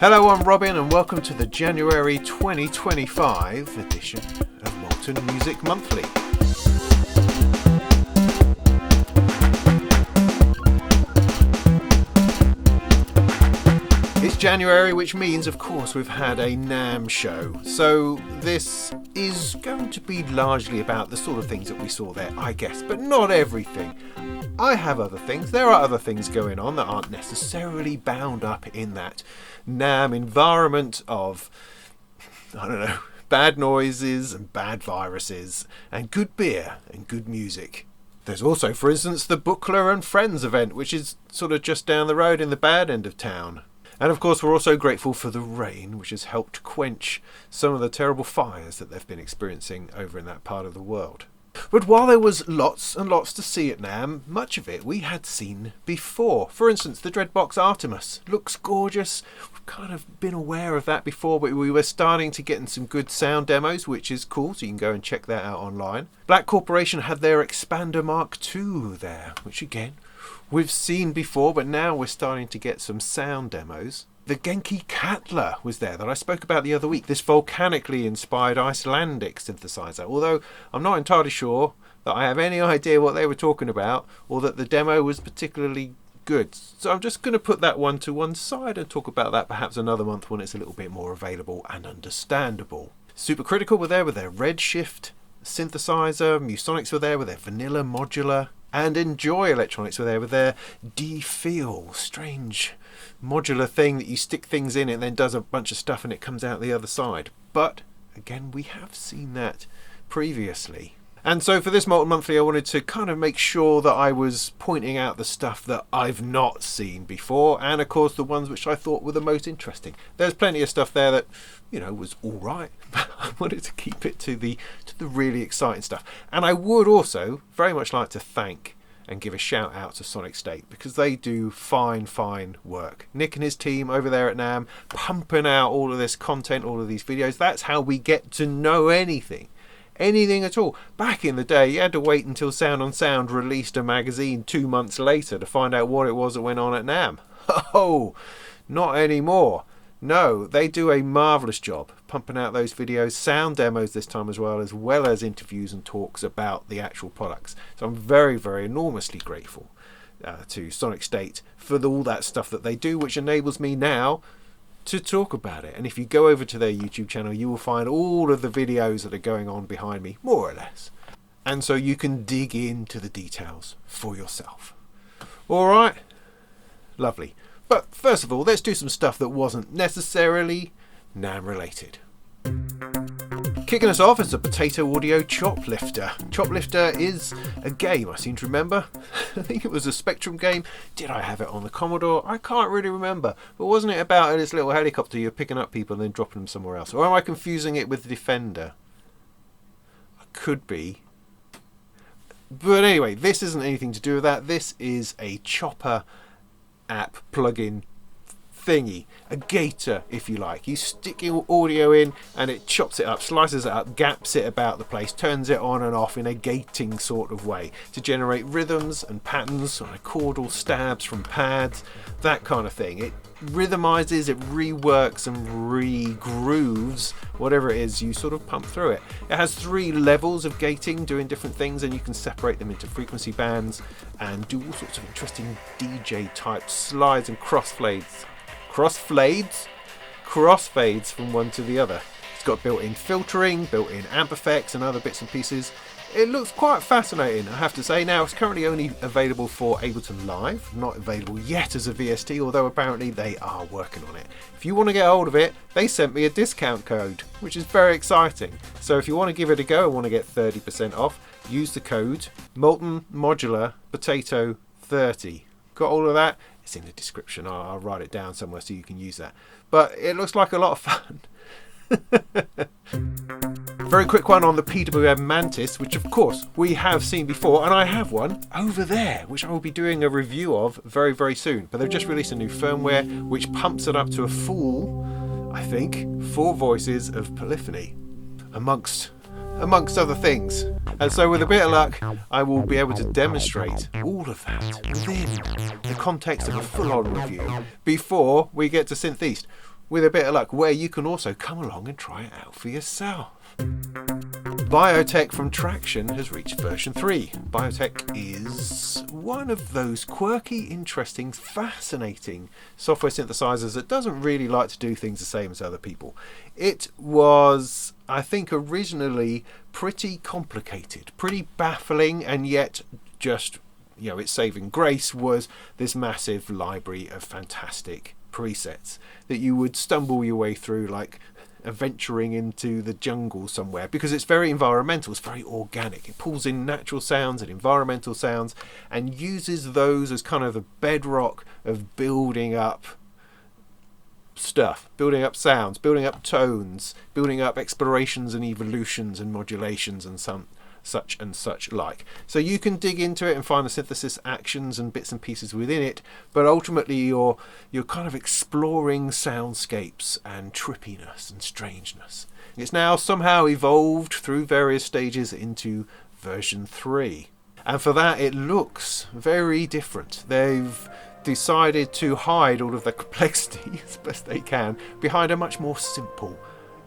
Hello, I'm Robin and welcome to the January 2025 edition of Molten Music Monthly. It's January, which means, of course, we've had a NAMM show. So this is going to be largely about the sort of things that we saw there, I guess, but not everything. I have other things. There are other things going on that aren't necessarily bound up in that NAMM environment of, I don't know, bad noises and bad viruses and good beer and good music. There's also, for instance, the Buchla and Friends event, which is sort of just down the road in the bad end of town. And of course, we're also grateful for the rain, which has helped quench some of the terrible fires that they've been experiencing over in that part of the world. But while there was lots and lots to see at NAMM, much of it we had seen before. For instance, the Dreadbox Artemis looks gorgeous. We've kind of been aware of that before, but we were starting to get in some good sound demos, which is cool, so you can go and check that out online. Black Corporation had their Expander Mark II there, which again, we've seen before, but now we're starting to get some sound demos. The Genki Katla was there that I spoke about the other week, this volcanically inspired Icelandic synthesizer, although I'm not entirely sure that I have any idea what they were talking about or that the demo was particularly good. So I'm just going to put that one to one side and talk about that perhaps another month when it's a little bit more available and understandable. Supercritical were there with their Redshift synthesizer, Musonics were there with their Vanilla Modular, and Enjoy Electronics were there with their D-Feel, strange modular thing that you stick things in and then does a bunch of stuff and it comes out the other side. But again, we have seen that previously. And so for this Molten Monthly, I wanted to kind of make sure that I was pointing out the stuff that I've not seen before, and of course the ones which I thought were the most interesting. There's plenty of stuff there that, was all right, but I wanted to keep it to the really exciting stuff. And I would also very much like to thank and give a shout out to Sonic State, because they do fine work. Nick and his team over there at NAMM pumping out all of this content, all of these videos. That's how we get to know anything at all. Back in the day, you had to wait until Sound on Sound released a magazine 2 months later to find out what it was that went on at NAMM. Oh, not anymore. No, they do a marvellous job pumping out those videos, sound demos this time as well as interviews and talks about the actual products. So I'm very enormously grateful to Sonic State for all that stuff that they do, which enables me now to talk about it. And if you go over to their YouTube channel, you will find all of the videos that are going on behind me, more or less. And so you can dig into the details for yourself. All right, lovely. But first of all, let's do some stuff that wasn't necessarily NAMM related. Kicking us off is the Potato Audio Choplifter. Choplifter is a game I seem to remember. I think it was a Spectrum game. Did I have it on the Commodore? I can't really remember. But wasn't it about this little helicopter you're picking up people and then dropping them somewhere else? Or am I confusing it with the Defender? I could be. But anyway, this isn't anything to do with that. This is a chopper app plugin thingy, a gator if you like. You stick your audio in and it chops it up, slices it up, gaps it about the place, turns it on and off in a gating sort of way to generate rhythms and patterns, chordal stabs from pads, that kind of thing. It rhythmizes, it reworks and re-grooves whatever it is you sort of pump through it. It has 3 levels of gating doing different things, and you can separate them into frequency bands and do all sorts of interesting DJ type slides and crossfades from one to the other. It's got built-in filtering, built-in amp effects and other bits and pieces. It looks quite fascinating, I have to say. Now, it's currently only available for Ableton Live, not available yet as a VST, although apparently they are working on it. If you want to get hold of it, they sent me a discount code, which is very exciting. So if you want to give it a go and want to get 30% off, use the code Molten Modular Potato 30. Got all of that? It's in the description. I'll write it down somewhere so you can use that. But it looks like a lot of fun. Very quick one on the PWM Mantis, which of course we have seen before, and I have one over there which I will be doing a review of very soon. But they've just released a new firmware which pumps it up to a full, I think, 4 voices of polyphony amongst other things. And so with a bit of luck, I will be able to demonstrate all of that within the context of a full-on review before we get to Synth East. with a bit of luck, where you can also come along and try it out for yourself. Biotek from Tracktion has reached version 3. Biotek is one of those quirky, interesting, fascinating software synthesizers that doesn't really like to do things the same as other people. It was, I think, originally pretty complicated, pretty baffling, and yet just, its saving grace was this massive library of fantastic presets that you would stumble your way through like adventuring into the jungle somewhere, because it's very environmental, it's very organic. It pulls in natural sounds and environmental sounds and uses those as kind of the bedrock of building up stuff, building up sounds, building up tones, building up explorations and evolutions and modulations and such and such like. So you can dig into it and find the synthesis actions and bits and pieces within it, but ultimately you're kind of exploring soundscapes and trippiness and strangeness. It's now somehow evolved through various stages into version 3, and for that it looks very different. They've decided to hide all of the complexity as best they can behind a much more simple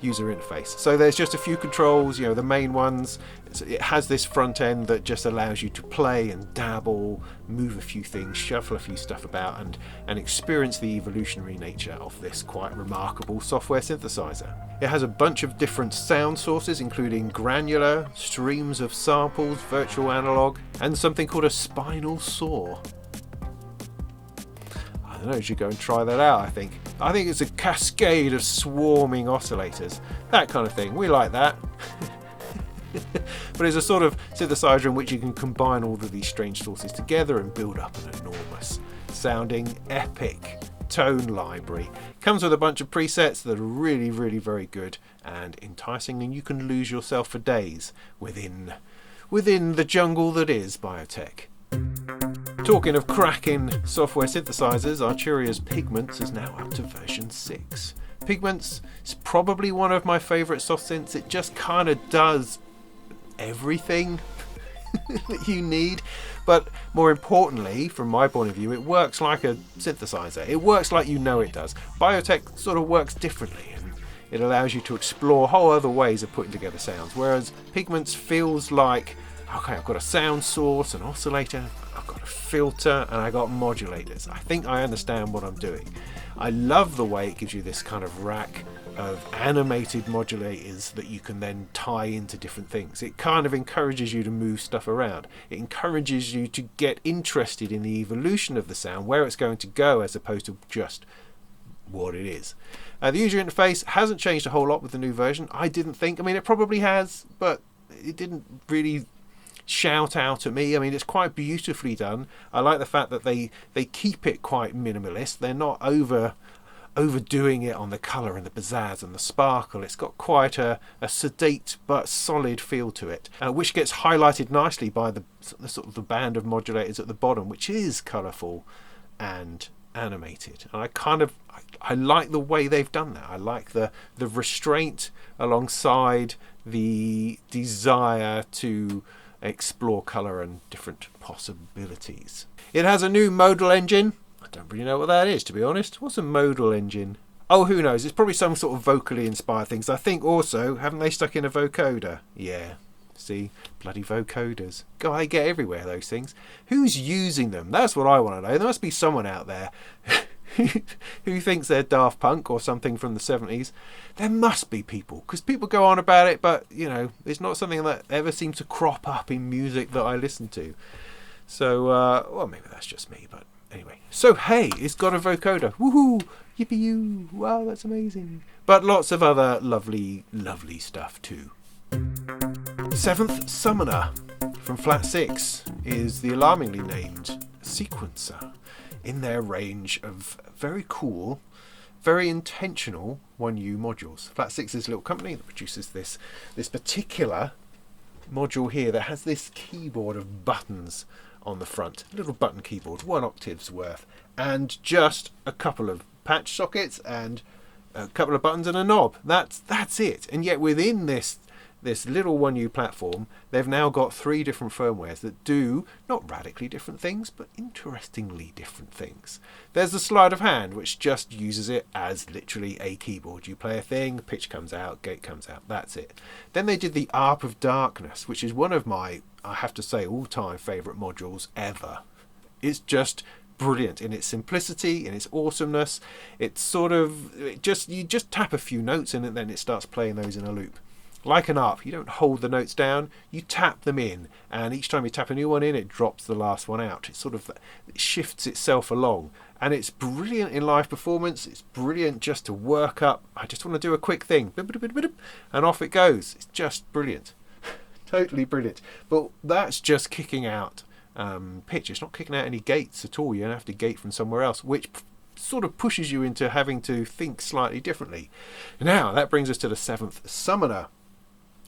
user interface. So there's just a few controls, the main ones. It has this front end that just allows you to play and dabble, move a few things, shuffle a few stuff about, and experience the evolutionary nature of this quite remarkable software synthesizer. It has a bunch of different sound sources, including granular, streams of samples, virtual analog, and something called a spinal saw. I don't know, you should go and try that out, I think. I think it's a cascade of swarming oscillators, that kind of thing. We like that. But it's a sort of synthesizer in which you can combine all of these strange sources together and build up an enormous sounding epic tone library. Comes with a bunch of presets that are really, really very good and enticing, and you can lose yourself for days within the jungle that is Biotek. Talking of cracking software synthesizers, Arturia's Pigments is now up to version 6. Pigments is probably one of my favourite soft synths. It just kind of does everything that you need, but more importantly, from my point of view, it works like a synthesizer. It works like it does. Biotek sort of works differently, and it allows you to explore whole other ways of putting together sounds, whereas Pigments feels like, okay, I've got a sound source, an oscillator, I've got a filter, and I got modulators. I think I understand what I'm doing. I love the way it gives you this kind of rack of animated modulators that you can then tie into different things. It kind of encourages you to move stuff around. It encourages you to get interested in the evolution of the sound, where it's going to go, as opposed to just what it is. The user interface hasn't changed a whole lot with the new version. I didn't think. I mean, it probably has, but it didn't really shout out at me. I mean, it's quite beautifully done. I like the fact that they keep it quite minimalist. They're not overdoing it on the colour and the pizzazz and the sparkle. It's got quite a sedate but solid feel to it, which gets highlighted nicely by the sort of the band of modulators at the bottom, which is colourful and animated. And I like the way they've done that. I like the restraint alongside the desire to explore colour and different possibilities. It has a new modal engine. I don't really know what that is, to be honest. What's a modal engine? Oh, who knows? It's probably some sort of vocally inspired things. I think also, haven't they stuck in a vocoder? Yeah. See, bloody vocoders. God, they get everywhere, those things. Who's using them? That's what I want to know. There must be someone out there who thinks they're Daft Punk or something from the 70s. There must be people, because people go on about it, but, it's not something that ever seems to crop up in music that I listen to. So, well, maybe that's just me, but anyway. So, hey, it's got a vocoder. Woohoo! Yippee-yoo! Wow, that's amazing. But lots of other lovely, lovely stuff too. Seventh Summoner from Flat 6 is the alarmingly named sequencer in their range of very cool, very intentional 1U modules. Flat 6 is a little company that produces this particular module here that has this keyboard of buttons on the front, a little button keyboard, 1 octave's worth, and just a couple of patch sockets and a couple of buttons and a knob. That's it. And yet within this this little 1U platform, they've now got 3 different firmwares that do not radically different things, but interestingly different things. There's the sleight of hand, which just uses it as literally a keyboard. You play a thing, pitch comes out, gate comes out, that's it. Then they did the Arp of Darkness, which is one of my, I have to say, all-time favourite modules ever. It's just brilliant in its simplicity, in its awesomeness. It's sort of, you just tap a few notes in it, then it starts playing those in a loop. Like an ARP, you don't hold the notes down, you tap them in, and each time you tap a new one in, it drops the last one out. It sort of shifts itself along, and it's brilliant in live performance. It's brilliant just to work up. I just want to do a quick thing, and off it goes. It's just brilliant. Totally brilliant. But that's just kicking out pitch. It's not kicking out any gates at all. You don't have to gate from somewhere else, which sort of pushes you into having to think slightly differently. Now, that brings us to the 7th summoner,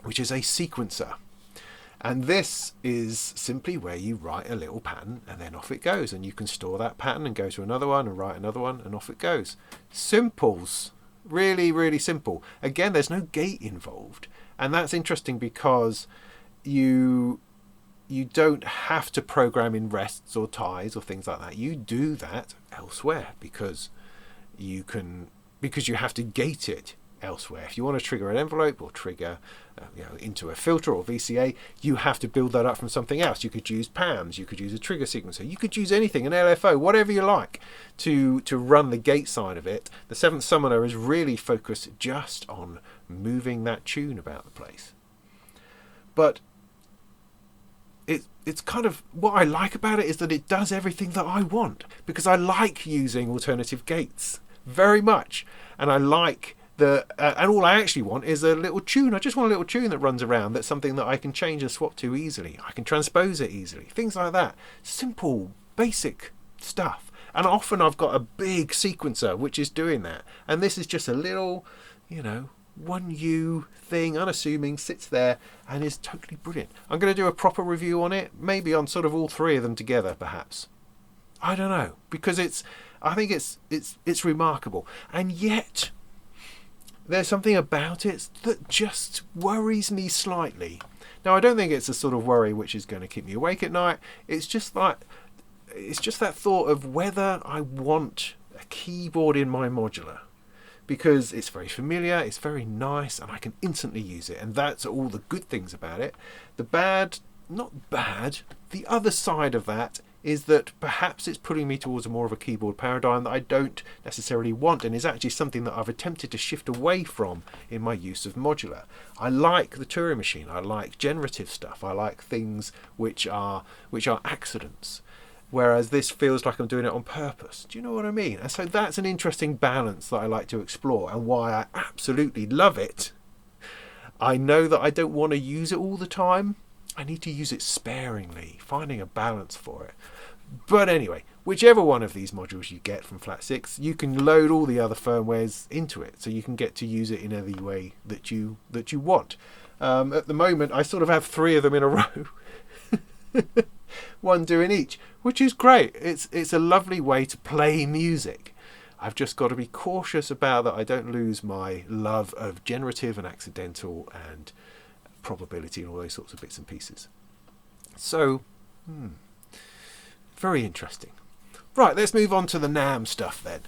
which is a sequencer. And this is simply where you write a little pattern and then off it goes. And you can store that pattern and go to another one and write another one and off it goes. Simples. Really, really simple. Again, there's no gate involved. And that's interesting because you don't have to program in rests or ties or things like that. You do that elsewhere because you have to gate it elsewhere. If you want to trigger an envelope or trigger into a filter or VCA, you have to build that up from something else. You could use PAMs, you could use a trigger sequencer, you could use anything, an LFO, whatever you like to run the gate side of it. The 7th summoner is really focused just on moving that tune about the place. But it's kind of, what I like about it is that it does everything that I want, because I like using alternative gates very much, and I like and all I actually want is a little tune. I just want a little tune that runs around, that's something that I can change and swap to easily. I can transpose it easily, things like that. Simple, basic stuff. And often I've got a big sequencer which is doing that, and this is just a little 1U thing, unassuming, sits there and is totally brilliant. I'm going to do a proper review on it, maybe on sort of all 3 of them together, perhaps. I don't know, because I think it's remarkable, and yet there's something about it that just worries me slightly. Now, I don't think it's a sort of worry which is going to keep me awake at night. It's just that thought of whether I want a keyboard in my modular, because it's very familiar, it's very nice, and I can instantly use it, and that's all the good things about it. The bad, not bad, the other side of that is that perhaps it's putting me towards more of a keyboard paradigm that I don't necessarily want, and is actually something that I've attempted to shift away from in my use of modular. I like the Turing machine, I like generative stuff, I like things which are accidents, whereas this feels like I'm doing it on purpose. Do you know what I mean? And so that's an interesting balance that I like to explore, and why I absolutely love it. I know that I don't want to use it all the time. I need to use it sparingly, finding a balance for it. But anyway, whichever one of these modules you get from Flat 6, you can load all the other firmwares into it, so you can get to use it in any way that you want. At the moment, I sort of have 3 of them in a row. One doing each, which is great. It's a lovely way to play music. I've just got to be cautious about that I don't lose my love of generative and accidental and probability and all those sorts of bits and pieces. So, very interesting. Right, let's move on to the NAMM stuff then.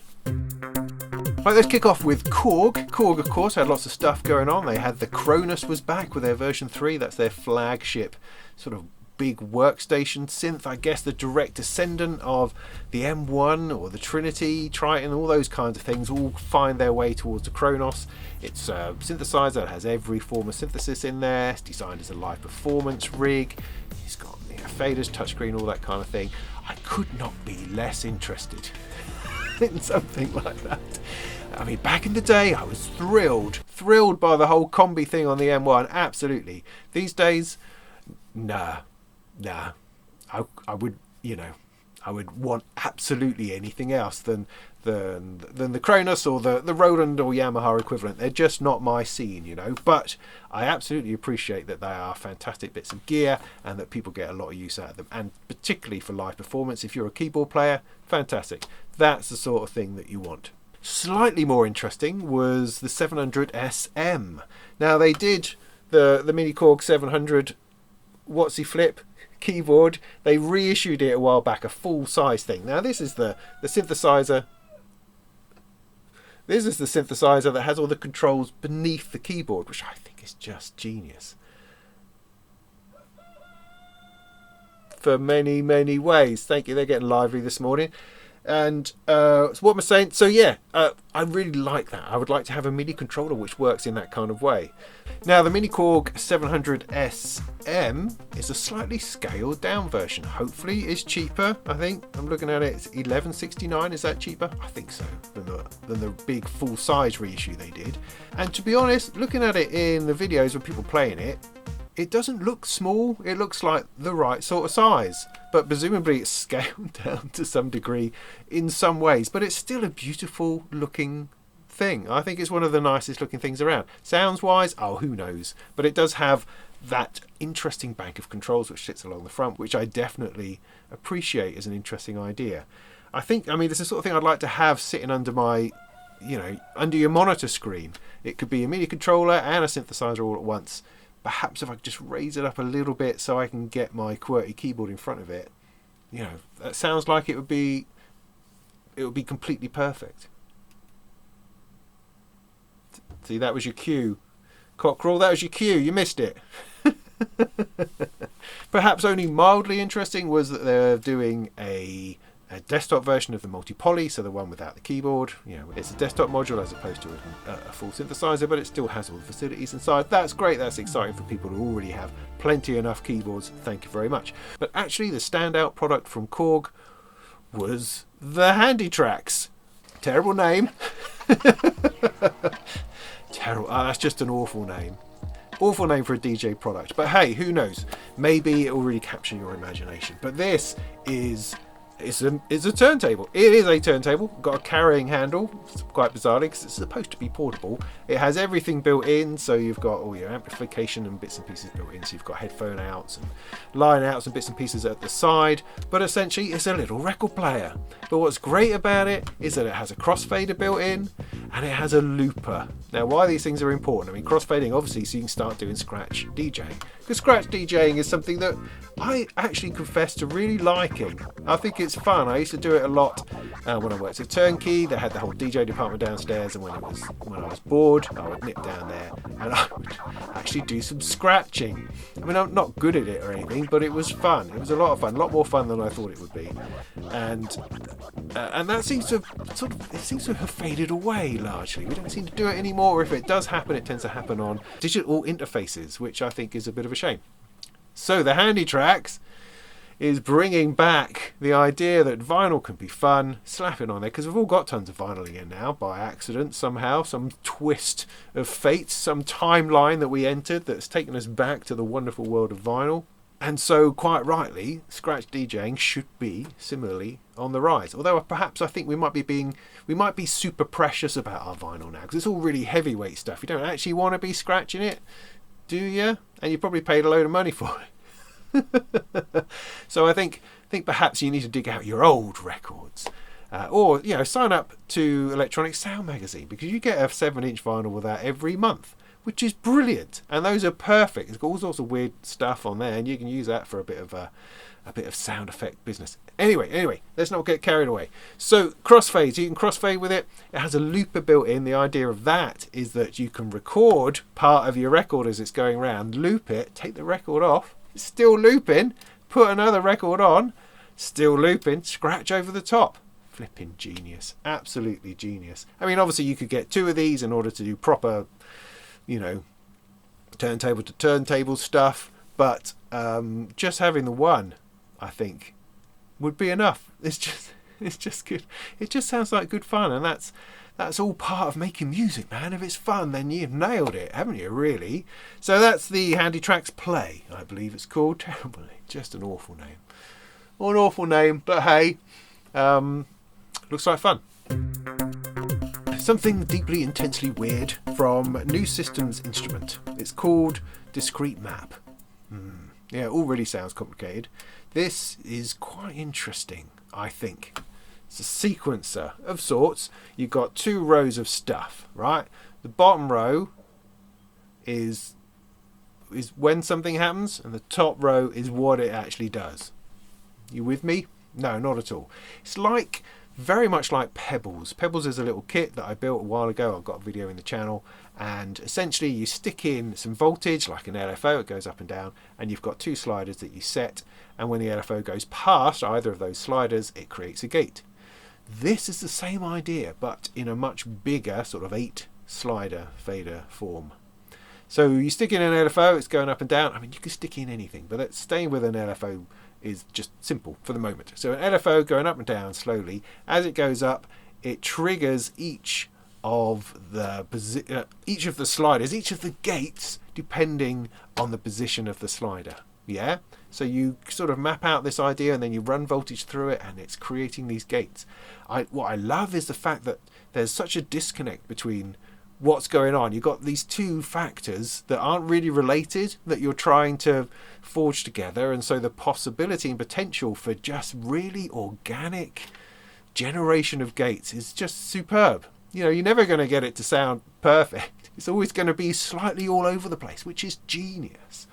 Right, let's kick off with Korg. Korg, of course, had lots of stuff going on. They had the Cronus was back with their version 3. That's their flagship sort of big workstation synth, I guess the direct descendant of the M1 or the Trinity, Triton, all those kinds of things all find their way towards the Kronos. It's a synthesizer that has every form of synthesis in there. It's designed as a live performance rig. It's got faders, touchscreen, all that kind of thing. I could not be less interested in something like that. I mean, back in the day, I was thrilled by the whole combi thing on the M1, absolutely. These days, nah. I would want absolutely anything else than the Cronus or the Roland or Yamaha equivalent. They're just not my scene, But I absolutely appreciate that they are fantastic bits of gear and that people get a lot of use out of them. And particularly for live performance, if you're a keyboard player, fantastic. That's the sort of thing that you want. Slightly more interesting was the 700SM. Now, they did the Mini Korg 700 Watsy Flip keyboard. They reissued it a while back, a full size thing. Now this is the synthesizer. This is the synthesizer that has all the controls beneath the keyboard, which I think is just genius. For many, many ways. Thank you. They're getting lively this morning. And so what am I saying? So yeah, I really like that. I would like to have a MIDI controller which works in that kind of way. Now the Mini Korg 700 SM is a slightly scaled down version. Hopefully it's cheaper. I think I'm looking at it. It's $11.69. Is that cheaper? I think so than the big full size reissue they did. And to be honest, looking at it in the videos of people playing it, it doesn't look small. It looks like the right sort of size, but presumably it's scaled down to some degree in some ways, but it's still a beautiful looking thing. I think it's one of the nicest looking things around. Sounds wise, oh, who knows, but it does have that interesting bank of controls which sits along the front, which I definitely appreciate as an interesting idea. I mean, this is the sort of thing I'd like to have sitting under my, under your monitor screen. It could be a MIDI controller and a synthesizer all at once. Perhaps if I could just raise it up a little bit so I can get my QWERTY keyboard in front of it, that sounds like it would be completely perfect. See, that was your cue, Cockerel. That was your cue. You missed it. Perhaps only mildly interesting was that they're doing a desktop version of the multi-poly, so the one without the keyboard. It's a desktop module as opposed to a full synthesizer, but it still has all the facilities inside. That's great. That's exciting for people who already have plenty enough keyboards. Thank you very much. But actually the standout product from Korg was the HandyTracks. Terrible name. Terrible. That's just an awful name. Awful name for a DJ product. But hey, who knows? Maybe it will really capture your imagination. But this is... It's a turntable. It is a turntable. Got a carrying handle. It's quite bizarre because it's supposed to be portable. It has everything built in, so you've got all your amplification and bits and pieces built in. So you've got headphone outs and line outs and bits and pieces at the side. But essentially, it's a little record player. But what's great about it is that it has a crossfader built in and it has a looper. Now, why these things are important? I mean, crossfading obviously, so you can start doing scratch DJing. Because scratch DJing is something that I actually confess to really liking. I think it's fun. I used to do it a lot when I worked at Turnkey. They had the whole DJ department downstairs, and when I was bored, I would nip down there and I would actually do some scratching. I mean, I'm not good at it or anything, but it was fun. It was a lot of fun, a lot more fun than I thought it would be. And that seems to have faded away largely. We don't seem to do it anymore. If it does happen, it tends to happen on digital interfaces, which I think is a bit of a shame. So the HandyTracks is bringing back the idea that vinyl can be fun, slap it on there, because we've all got tons of vinyl again now by accident somehow, some twist of fate, some timeline that we entered that's taken us back to the wonderful world of vinyl. And so, quite rightly, scratch DJing should be similarly on the rise. Although perhaps I think we might be super precious about our vinyl now, because it's all really heavyweight stuff. You don't actually want to be scratching it, do you? And you probably paid a load of money for it. So I think perhaps you need to dig out your old records, or sign up to Electronic Sound Magazine, because you get a 7-inch vinyl with that every month, which is brilliant, and those are perfect. It's got all sorts of weird stuff on there, and you can use that for a bit of sound effect business. Anyway, let's not get carried away. So crossfades, you can crossfade with it. It has a looper built in. The idea of that is that you can record part of your record as it's going around, loop it, take the record off, it's still looping, put another record on, still looping, scratch over the top. Flipping genius, absolutely genius. I mean, obviously you could get 2 of these in order to do proper, turntable to turntable stuff, but just having the one, I think, would be enough. It's just good. It just sounds like good fun, and that's all part of making music, man. If it's fun, then you've nailed it, haven't you, really? So that's the HandyTracks Play, I believe it's called. Terrible name, just an awful name. Or an awful name, but hey, looks like fun. Something deeply, intensely weird from New Systems Instrument. It's called Discrete Map. Yeah, it already sounds complicated. This is quite interesting, I think. It's a sequencer of sorts. You've got 2 rows of stuff, right? The bottom row is is when something happens, and the top row is what it actually does. You with me? No, not at all. It's like, very much like Pebbles. Pebbles is a little kit that I built a while ago. I've got a video in the channel, and essentially you stick in some voltage like an LFO, it goes up and down, and you've got two sliders that you set, and when the LFO goes past either of those sliders, it creates a gate. This is the same idea, but in a much bigger sort of 8 slider fader form. So you stick in an LFO, it's going up and down. I mean, you can stick in anything, but staying with an LFO is just simple for the moment. So an LFO going up and down slowly. As it goes up, it triggers each of the sliders, each of the gates, depending on the position of the slider. Yeah, so you sort of map out this idea, and then you run voltage through it, and it's creating these gates. What I love is the fact that there's such a disconnect between what's going on. You've got these two factors that aren't really related that you're trying to forge together, and so the possibility and potential for just really organic generation of gates is just superb. You know, you're never going to get it to sound perfect. It's always going to be slightly all over the place, which is genius.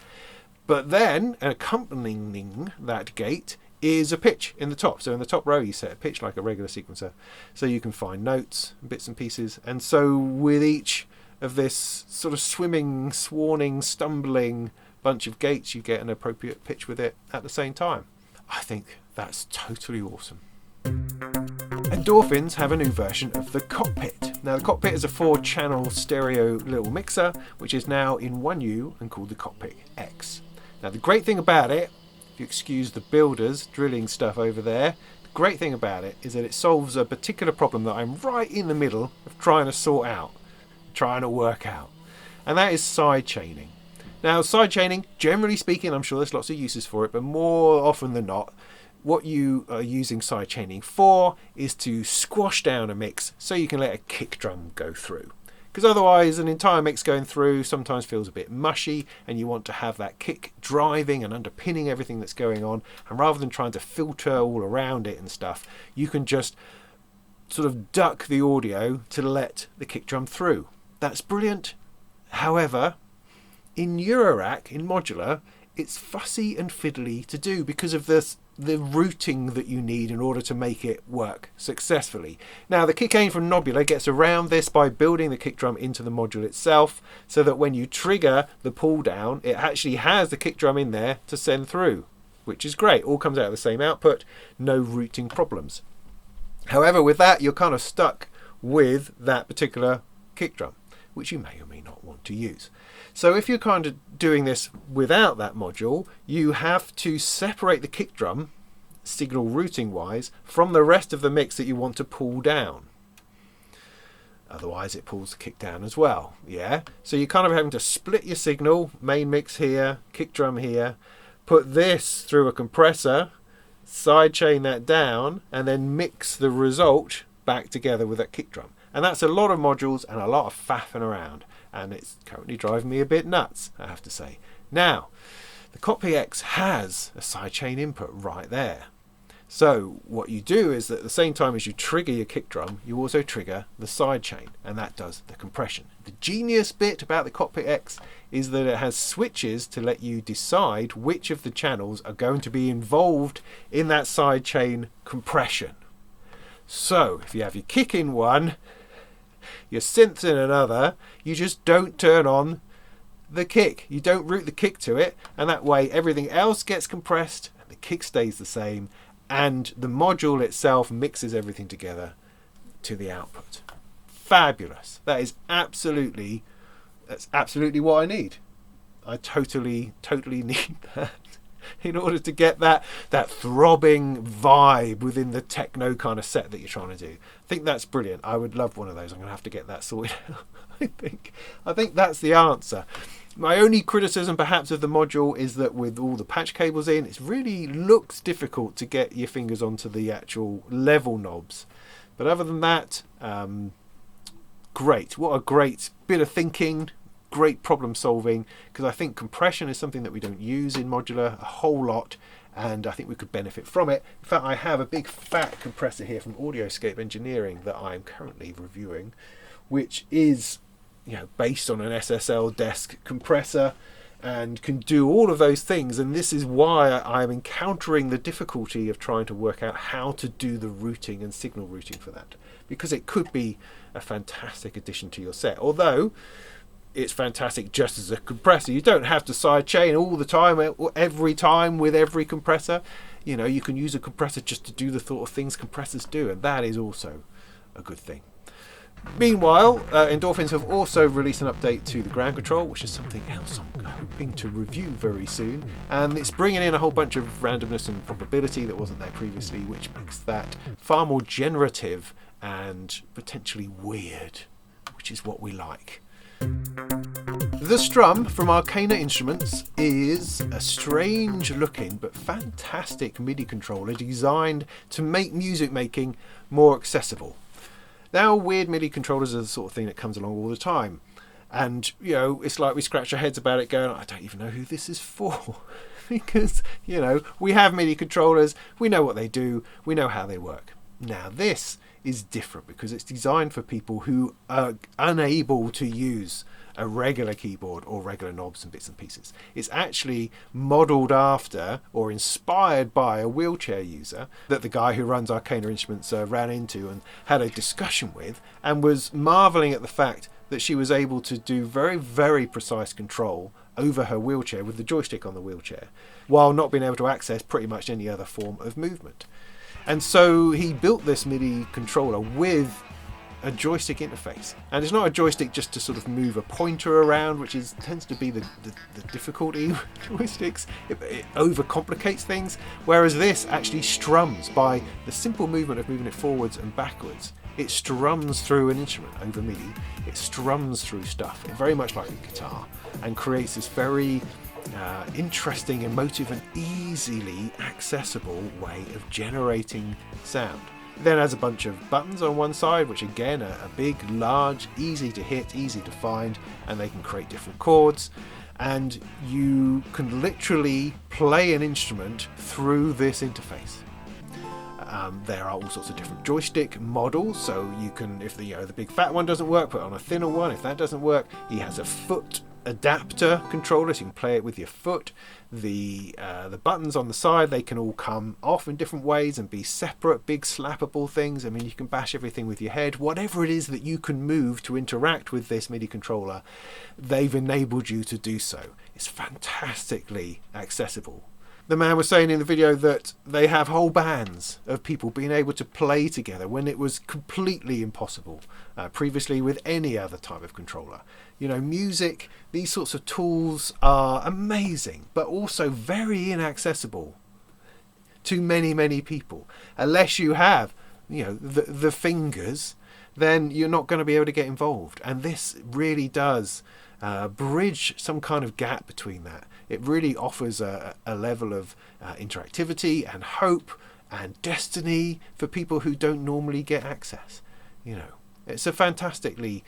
But then accompanying that gate is a pitch in the top. So in the top row you set a pitch like a regular sequencer, so you can find notes, bits and pieces. And so with each of this sort of swimming, swarming, stumbling bunch of gates, you get an appropriate pitch with it at the same time. I think that's totally awesome. Endorphins have a new version of the Cockpit. Now the Cockpit is a 4-channel stereo little mixer, which is now in 1U and called the Cockpit X. Now the great thing about it, if you excuse the builders drilling stuff over there, the great thing about it is that it solves a particular problem that I'm right in the middle of trying to sort out, trying to work out, and that is side chaining. Now side chaining, generally speaking, I'm sure there's lots of uses for it, but more often than not, what you are using side chaining for is to squash down a mix so you can let a kick drum go through. Because otherwise an entire mix going through sometimes feels a bit mushy, and you want to have that kick driving and underpinning everything that's going on, and rather than trying to filter all around it and stuff, you can just sort of duck the audio to let the kick drum through. That's brilliant. However, in Eurorack, in Modular, it's fussy and fiddly to do because of the routing that you need in order to make it work successfully. Now the kick aim from Modular gets around this by building the kick drum into the module itself, so that when you trigger the pull down, it actually has the kick drum in there to send through, which is great. All comes out of the same output, no routing problems. However, with that, you're kind of stuck with that particular kick drum, which you may or may not want to use. So if you're kind of doing this without that module, you have to separate the kick drum, signal routing wise, from the rest of the mix that you want to pull down. Otherwise it pulls the kick down as well. Yeah. So you're kind of having to split your signal, main mix here, kick drum here, put this through a compressor, sidechain that down, and then mix the result back together with that kick drum. And that's a lot of modules and a lot of faffing around, and it's currently driving me a bit nuts, I have to say. Now, the Cockpit X has a sidechain input right there. So what you do is that at the same time as you trigger your kick drum, you also trigger the sidechain, and that does the compression. The genius bit about the Cockpit X is that it has switches to let you decide which of the channels are going to be involved in that sidechain compression. So if you have your kick in one, your synths in another, you just don't turn on the kick. You don't route the kick to it, and that way everything else gets compressed and the kick stays the same, and the module itself mixes everything together to the output. Fabulous. That's absolutely what I need. I totally need that in order to get that throbbing vibe within the techno kind of set that you're trying to do. I think that's brilliant. I would love one of those. I'm going to have to get that sorted out. I think that's the answer. My only criticism perhaps of the module is that with all the patch cables in, it really looks difficult to get your fingers onto the actual level knobs. But other than that, great. What a great bit of thinking, great problem solving, because I think compression is something that we don't use in Modular a whole lot, and I think we could benefit from it. In fact, I have a big fat compressor here from Audioscape Engineering that I'm currently reviewing, which is based on an SSL desk compressor, and can do all of those things, and this is why I'm encountering the difficulty of trying to work out how to do the routing and signal routing for that, because it could be a fantastic addition to your set, although it's fantastic just as a compressor. You don't have to sidechain all the time, every time with every compressor. You know, you can use a compressor just to do the sort of things compressors do, and that is also a good thing. Meanwhile, Endorphins have also released an update to the ground control, which is something else I'm hoping to review very soon. And it's bringing in a whole bunch of randomness and probability that wasn't there previously, which makes that far more generative and potentially weird, which is what we like. The Strum from Arcana Instruments is a strange looking but fantastic MIDI controller designed to make music making more accessible. Now, weird MIDI controllers are the sort of thing that comes along all the time. And, you know, it's like we scratch our heads about it going, I don't even know who this is for. Because, you know, we have MIDI controllers, we know what they do, we know how they work. Now, this is different because it's designed for people who are unable to use a regular keyboard or regular knobs and bits and pieces. It's actually modelled after or inspired by a wheelchair user that the guy who runs Arcana Instruments ran into and had a discussion with, and was marvelling at the fact that she was able to do very, very precise control over her wheelchair with the joystick on the wheelchair, while not being able to access pretty much any other form of movement. And so he built this MIDI controller with a joystick interface, and it's not a joystick just to sort of move a pointer around, which tends to be the difficulty with joysticks. It overcomplicates things, whereas this actually strums by the simple movement of moving it forwards and backwards. It strums through an instrument over MIDI. It strums through stuff, very much like a guitar, and creates this very interesting, emotive and easily accessible way of generating sound. It then has a bunch of buttons on one side, which again are big, large, easy to hit, easy to find, and they can create different chords. And you can literally play an instrument through this interface. There are all sorts of different joystick models, so you can, if the big fat one doesn't work, put on a thinner one. If that doesn't work, he has a foot adapter controller, so you can play it with your foot. The buttons on the side, they can all come off in different ways and be separate, big slappable things. I mean, you can bash everything with your head. Whatever it is that you can move to interact with this MIDI controller, they've enabled you to do so. It's fantastically accessible. The man was saying in the video that they have whole bands of people being able to play together when it was completely impossible previously with any other type of controller. You know, music, these sorts of tools are amazing, but also very inaccessible to many, many people. Unless you have, the fingers, then you're not going to be able to get involved. And this really does bridge some kind of gap between that. It really offers a level of interactivity and hope and destiny for people who don't normally get access. It's a fantastically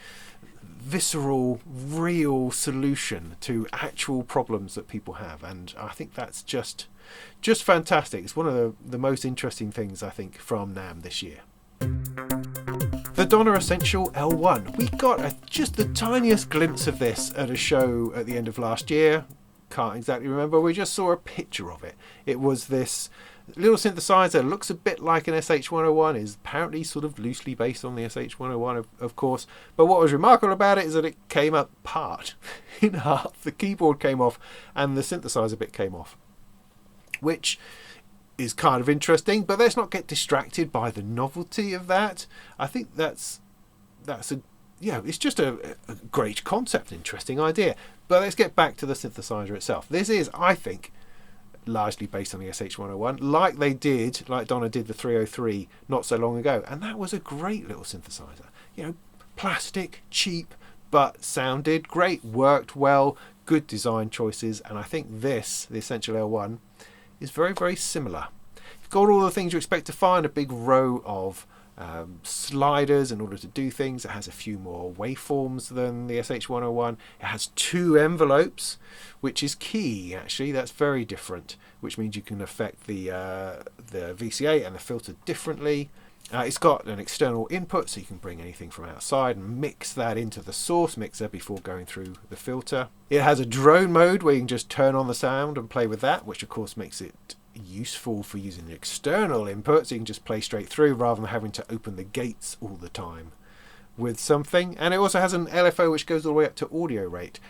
visceral, real solution to actual problems that people have, and I think that's just fantastic. It's one of the most interesting things, I think, from NAMM this year. The Donner Essential L1. We got just the tiniest glimpse of this at a show at the end of last year. Can't exactly remember. We just saw a picture of it. It was this little synthesizer. Looks a bit like an SH-101. Is apparently sort of loosely based on the SH-101, of course. But what was remarkable about it is that it came apart in half. The keyboard came off and the synthesizer bit came off, which is kind of interesting. But let's not get distracted by the novelty of that. I think that's it's just a great concept, interesting idea. But let's get back to the synthesizer itself. This is, I think, largely based on the SH-101, like Donner did the 303 not so long ago. And that was a great little synthesizer. Plastic, cheap, but sounded great, worked well, good design choices. And I think this, the Essential L1, is very, very similar. You've got all the things you expect to find, a big row of sliders in order to do things. It has a few more waveforms than the SH-101. It has 2 envelopes, which is key, actually. That's very different, which means you can affect the VCA and the filter differently. It's got an external input, so you can bring anything from outside and mix that into the source mixer before going through the filter. It has a drone mode where you can just turn on the sound and play with that, which of course makes it useful for using the external input, so you can just play straight through rather than having to open the gates all the time with something. And it also has an LFO which goes all the way up to audio rate,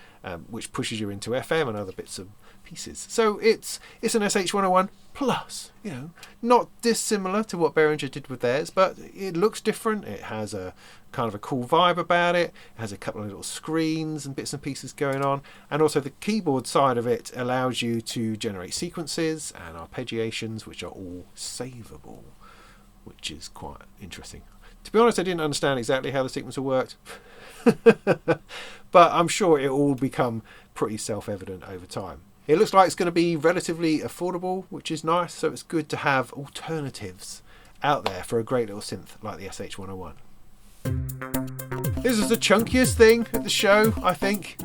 which pushes you into FM and other bits of pieces. So it's an SH-101 plus, you know, not dissimilar to what Behringer did with theirs, but it looks different. It has a kind of a cool vibe about it. It has a couple of little screens and bits and pieces going on, and also the keyboard side of it allows you to generate sequences and arpeggiations which are all savable, which is quite interesting. To be honest, I didn't understand exactly how the sequencer worked, but I'm sure it will all become pretty self-evident over time. It looks like it's going to be relatively affordable, which is nice, so it's good to have alternatives out there for a great little synth like the SH-101. This is the chunkiest thing at the show, I think.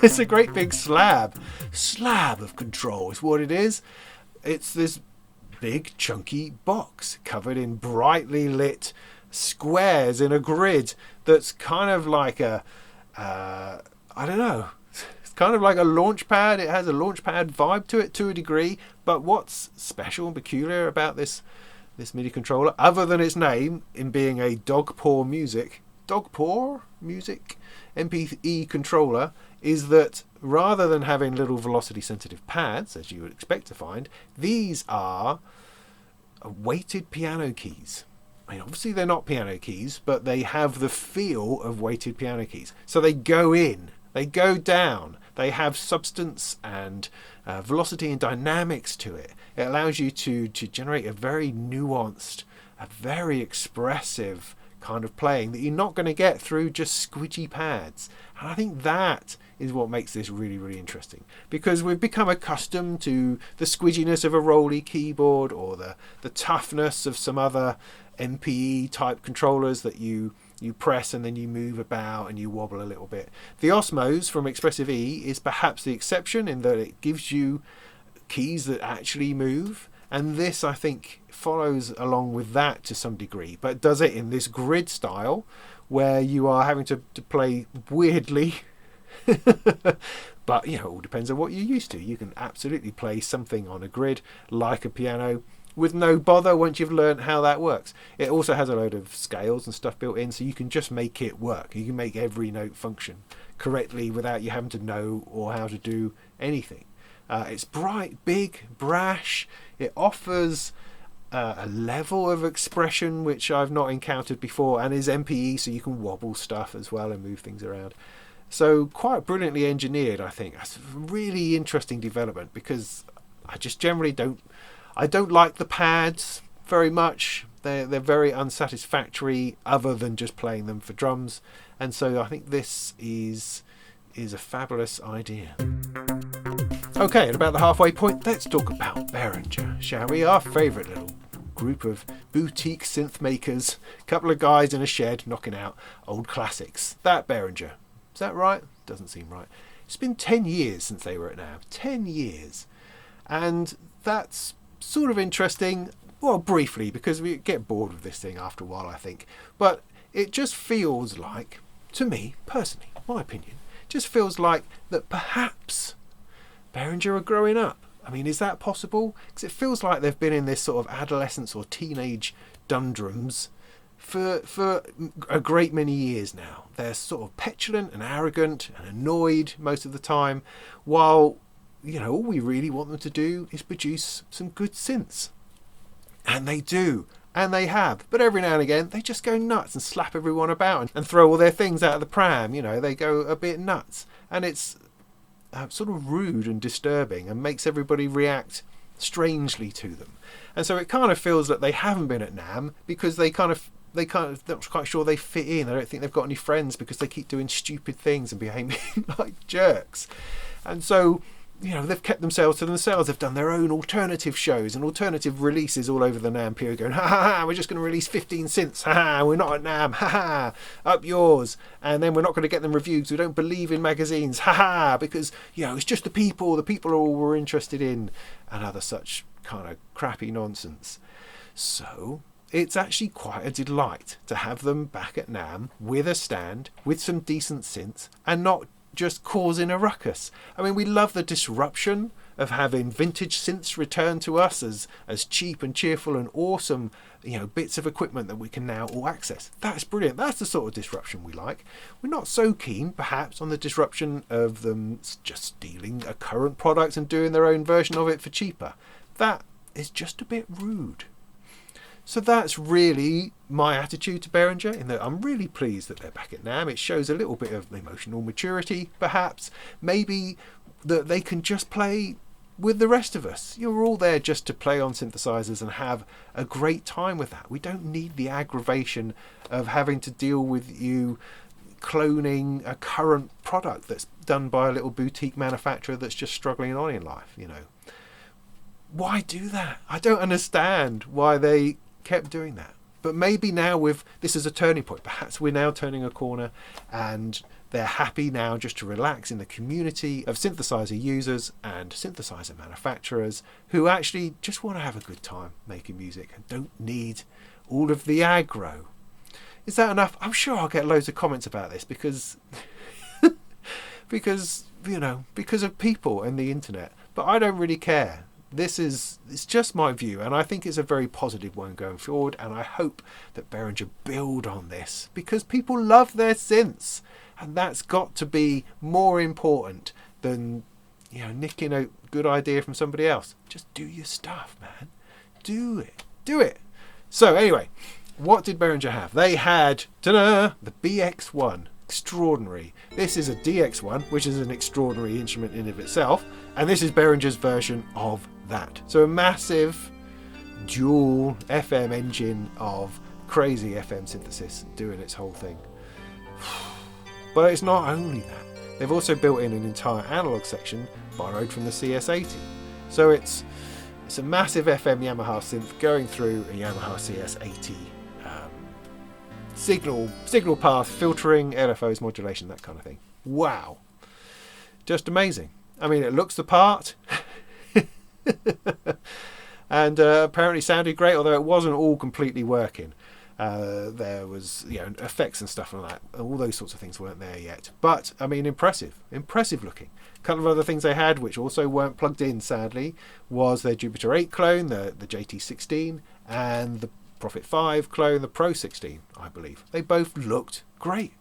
It's a great big slab of control is what it is. It's this big chunky box covered in brightly lit squares in a grid that's kind of like a I don't know, it's kind of like a launch pad. It has a launch pad vibe to it to a degree, but what's special and peculiar about this MIDI controller, other than its name in being a Paw Music MPE controller, is that rather than having little velocity sensitive pads as you would expect to find, these are weighted piano keys. I mean, obviously they're not piano keys, but they have the feel of weighted piano keys. So they go in, they go down, they have substance and velocity and dynamics to it. It allows you to generate a very nuanced, a very expressive kind of playing that you're not going to get through just squidgy pads. And I think that is what makes this really, really interesting, because we've become accustomed to the squidginess of a Rolly keyboard or the toughness of some other MPE type controllers that you press and then you move about and you wobble a little bit. The Osmos from Expressive E is perhaps the exception in that it gives you keys that actually move, and this I think follows along with that to some degree, but does it in this grid style where you are having to play weirdly. But you know, it all depends on what you're used to. You can absolutely play something on a grid like a piano with no bother once you've learned how that works. It also has a load of scales and stuff built in, so you can just make it work. You can make every note function correctly without you having to know or how to do anything. It's bright, big, brash. It offers a level of expression which I've not encountered before, and is MPE, so you can wobble stuff as well and move things around. So quite brilliantly engineered, I think. That's a really interesting development, because I just generally don't like the pads very much. They're very unsatisfactory other than just playing them for drums, and so I think this is a fabulous idea. Okay, at about the halfway point, let's talk about Behringer, shall we? Our favourite little group of boutique synth makers, a couple of guys in a shed knocking out old classics. That Behringer. Is that right? Doesn't seem right. It's been 10 years since they were at NAMM. 10 years. And that's sort of interesting, well, briefly, because we get bored with this thing after a while, I think. But it just feels like, to me, personally, my opinion, just feels like that perhaps Behringer are growing up. I mean, is that possible? Because it feels like they've been in this sort of adolescence or teenage doldrums for a great many years now. They're sort of petulant and arrogant and annoyed most of the time, while, you know, all we really want them to do is produce some good synths. And they do, and they have. But every now and again, they just go nuts and slap everyone about and throw all their things out of the pram. You know, they go a bit nuts. And it's sort of rude and disturbing and makes everybody react strangely to them. And so it kind of feels that they haven't been at NAMM because they kind of not quite sure they fit in. I don't think they've got any friends because they keep doing stupid things and behaving like jerks. And so, you know, they've kept themselves to themselves. They've done their own alternative shows and alternative releases all over the NAMM period, going, ha ha ha, we're just going to release 15 synths, ha ha, we're not at NAMM, ha ha, up yours. And then we're not going to get them reviewed because we don't believe in magazines, ha ha, because, you know, it's just the people are all we're interested in, and other such kind of crappy nonsense. So it's actually quite a delight to have them back at NAMM with a stand, with some decent synths, and not just causing a ruckus. I mean, we love the disruption of having vintage synths return to us as cheap and cheerful and awesome, bits of equipment that we can now all access. That's brilliant. That's the sort of disruption we like. We're not so keen, perhaps, on the disruption of them just stealing a current product and doing their own version of it for cheaper. That is just a bit rude. So that's really my attitude to Behringer, in that I'm really pleased that they're back at NAMM. It shows a little bit of emotional maturity, perhaps. Maybe that they can just play with the rest of us. You're all there just to play on synthesizers and have a great time with that. We don't need the aggravation of having to deal with you cloning a current product that's done by a little boutique manufacturer that's just struggling on in life. Why do that? I don't understand why they kept doing that. But maybe now this is a turning point. Perhaps we're now turning a corner and they're happy now just to relax in the community of synthesizer users and synthesizer manufacturers who actually just want to have a good time making music and don't need all of the aggro. Is that enough? I'm sure I'll get loads of comments about this because because of people and the internet. But I don't really care. It's just my view, and I think it's a very positive one going forward, and I hope that Behringer build on this because people love their synths, and that's got to be more important than nicking a good idea from somebody else. Just do your stuff, man. Do it. So anyway, what did Behringer have? They had the BX1. Extraordinary. This is a DX1, which is an extraordinary instrument in of itself, and this is Behringer's version of that. So a massive dual FM engine of crazy FM synthesis doing its whole thing. But it's not only that. They've also built in an entire analog section borrowed from the CS80. So it's a massive FM Yamaha synth going through a Yamaha CS80 signal path, filtering, LFOs, modulation, that kind of thing. Wow. Just amazing. I mean, it looks the part. And apparently sounded great, although it wasn't all completely working. There was effects and stuff like that. All those sorts of things weren't there yet. But, I mean, impressive looking. A couple of other things they had, which also weren't plugged in, sadly, was their Jupiter 8 clone, the JT16, and the Prophet 5 clone, the Pro 16, I believe. They both looked great.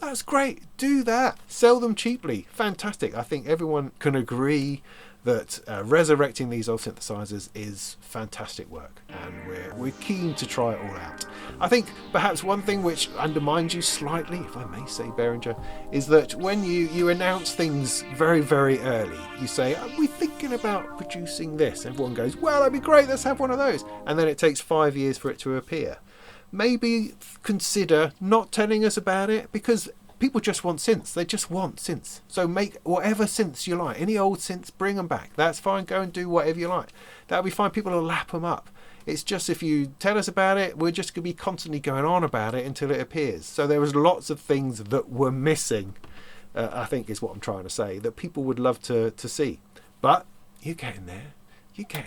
That's great. Do that. Sell them cheaply. Fantastic. I think everyone can agree that resurrecting these old synthesizers is fantastic work, and we're keen to try it all out. I think perhaps one thing which undermines you slightly, if I may say, Behringer, is that when you announce things very, very early, you say, are we thinking about producing this? Everyone goes, well, that'd be great, let's have one of those. And then it takes 5 years for it to appear. Maybe consider not telling us about it, because people just want synths. They just want synths. So make whatever synths you like. Any old synths, bring them back. That's fine. Go and do whatever you like. That'll be fine. People will lap them up. It's just if you tell us about it, we're just going to be constantly going on about it until it appears. So there was lots of things that were missing, I think is what I'm trying to say, that people would love to see. But you're getting there.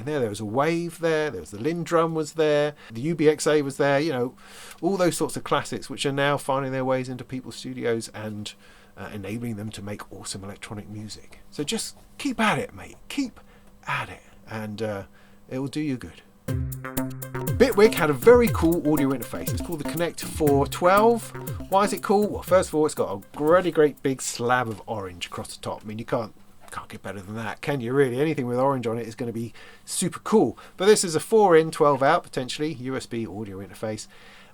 There was a Wave there was the Lindrum was there, the UBXA was there, all those sorts of classics which are now finding their ways into people's studios and enabling them to make awesome electronic music. So just keep at it, mate. Keep at it, and it will do you good. Bitwig had a very cool audio interface. It's called the Connect 412. Why is it cool? Well, first of all, it's got a really great big slab of orange across the top. I mean, you can't get better than that, can you really? Anything with orange on it is going to be super cool. But this is a 4-in, 12-out, potentially, USB audio interface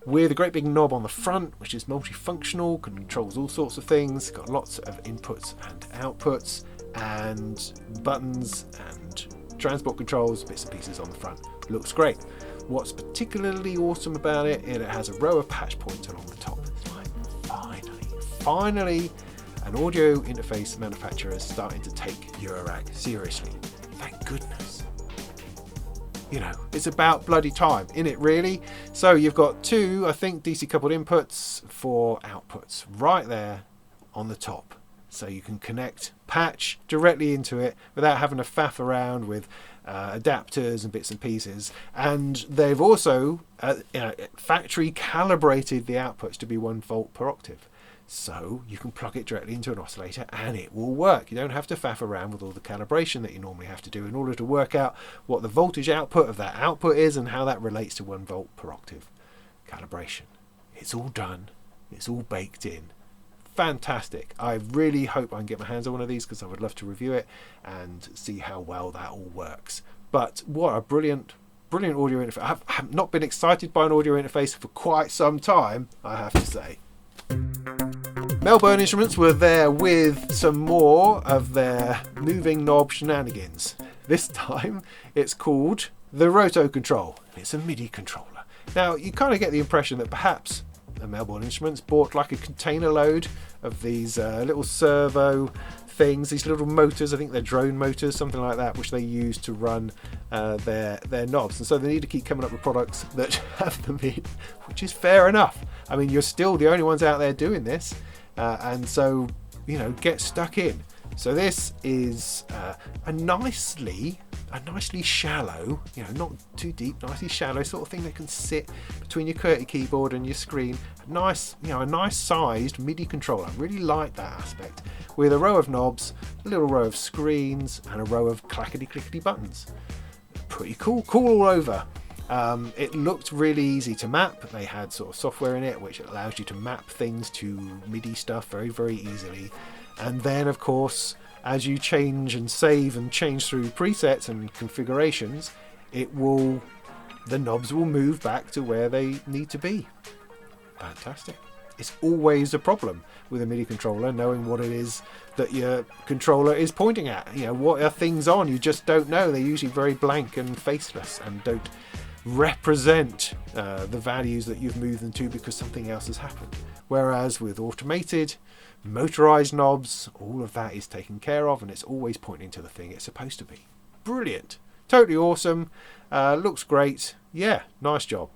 with a great big knob on the front, which is multifunctional, controls all sorts of things, got lots of inputs and outputs, and buttons and transport controls, bits and pieces on the front. Looks great. What's particularly awesome about it, it has a row of patch points along the top. It's like, finally, an audio interface manufacturer is starting to take Eurorack seriously. Thank goodness. It's about bloody time, innit, really? So you've got 2, I think, DC coupled inputs, 4 outputs right there on the top. So you can connect patch directly into it without having to faff around with adapters and bits and pieces. And they've also factory calibrated the outputs to be 1 volt per octave. So you can plug it directly into an oscillator and it will work. You don't have to faff around with all the calibration that you normally have to do in order to work out what the voltage output of that output is and how that relates to 1 volt per octave calibration. It's all done. It's all baked in. Fantastic. I really hope I can get my hands on one of these because I would love to review it and see how well that all works. But what a brilliant audio interface. I have not been excited by an audio interface for quite some time, I have to say. Melbourne Instruments were there with some more of their moving knob shenanigans. This time it's called the RotoControl. It's a MIDI controller. Now you kind of get the impression that perhaps Melbourne Instruments bought like a container load of these little servo things, these little motors, I think they're drone motors, something like that, which they use to run their knobs, and so they need to keep coming up with products that have them in, which is fair enough. I mean, you're still the only ones out there doing this, and so, you know, get stuck in. So this is a nicely shallow, you know, not too deep, nicely shallow sort of thing that can sit between your QWERTY keyboard and your screen. Nice, you know, a nice sized MIDI controller. I really like that aspect, with a row of knobs, a little row of screens, and a row of clackety-clickety buttons. Pretty cool all over. It looked really easy to map. They had sort of software in it which allows you to map things to MIDI stuff very, very easily. And then, of course, as you change and save and change through presets and configurations, the knobs will move back to where they need to be. Fantastic. It's always a problem with a MIDI controller, knowing what it is that your controller is pointing at. You know, what are things on? You just don't know. They're usually very blank and faceless and don't represent the values that you've moved them to because something else has happened. Whereas with automated, motorized knobs, all of that is taken care of and it's always pointing to the thing it's supposed to be. Brilliant. Totally awesome. Looks great. Yeah, nice job.